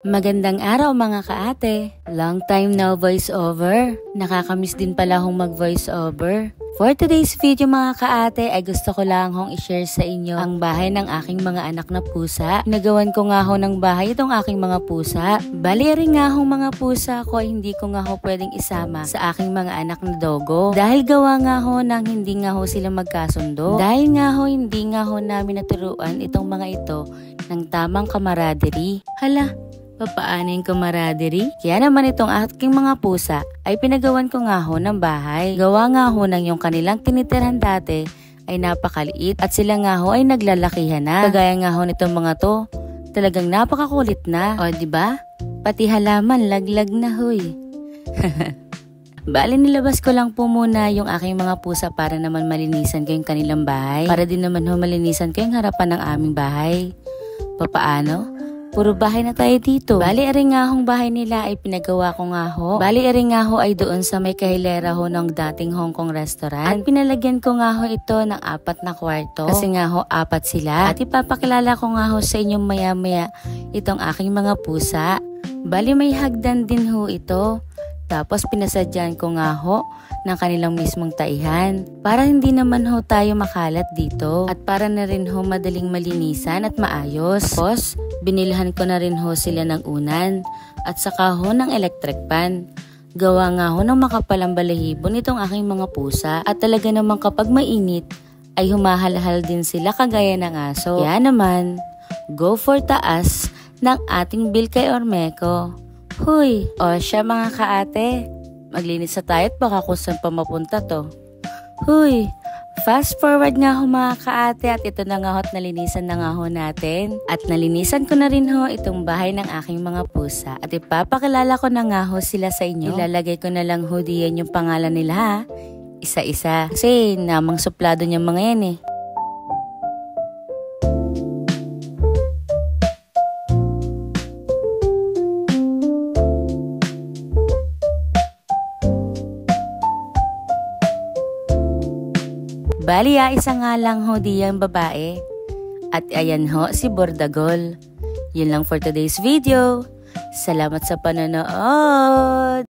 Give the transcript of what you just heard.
Magandang araw mga kaate. Long time no voice over. Nakakamiss din pala akong mag voice over. For today's video mga kaate ay gusto ko lang hong i-share sa inyo ang bahay ng aking mga anak na pusa. Nagawan ko nga ho ng bahay itong aking mga pusa. Bali rin nga ho mga pusa ko ay hindi ko nga ho pwedeng isama sa aking mga anak na dogo. Dahil gawa nga ho nang hindi nga ho sila magkasundo. Dahil nga ho hindi nga ho namin naturuan itong mga ito ng tamang camaraderie. Hala, papaano yung camaraderie? Kaya naman itong aking mga pusa ay pinagawan ko nga ho ng bahay. Gawa nga ho ng yung kanilang tinitirhan dati ay napakaliit at sila nga ho ay naglalakihan na. Kagaya nga ho nitong mga to, talagang napakakulit na. O diba? Pati halaman laglag na huy. Bali nilabas ko lang po muna yung aking mga pusa para naman malinisan ko yung kanilang bahay. Para din naman ho malinisan ko yung harapan ng aming bahay. Papaano? Puro bahay na tayo dito. Bali, ering nga hong bahay nila ay pinagawa ko nga ho. Bali, ering nga ho ay doon sa may kahilera ho ng dating Hong Kong restaurant. At pinalagyan ko nga ho ito ng 4 na kwarto. Kasi nga ho, 4 sila. At ipapakilala ko nga ho sa inyong maya-maya itong aking mga pusa. Bali, may hagdan din ho ito. Tapos pinasadyan ko nga ho ng kanilang mismong taihan. Para hindi naman ho tayo makalat dito. At para na rin ho madaling malinisan at maayos. Tapos, binilhan ko na rin ho sila ng unan. At saka ho ng electric pan. Gawa nga ho ng makapalang balahibo nitong aking mga pusa. At talaga naman kapag mainit, ay humahalhal din sila kagaya ng aso. Kaya naman, go for taas ng ating bill kay Ormeco. Huy, o siya mga kaate, maglinis na tayo at baka kung saan pa mapunta to. Huy, fast forward nga ho mga kaate at ito na nga ho at nalinisan na nga ho natin. At nalinisan ko na rin ho itong bahay ng aking mga pusa. At ipapakilala ko na nga ho sila sa inyo. Ilalagay ko na lang ho diyan yung pangalan nila ha. Isa-isa. Kasi namang suplado niyang mga yan eh. Bali isa nga lang ho diyang babae. At ayan ho si Bordagol. Yun lang for today's video. Salamat sa panonood!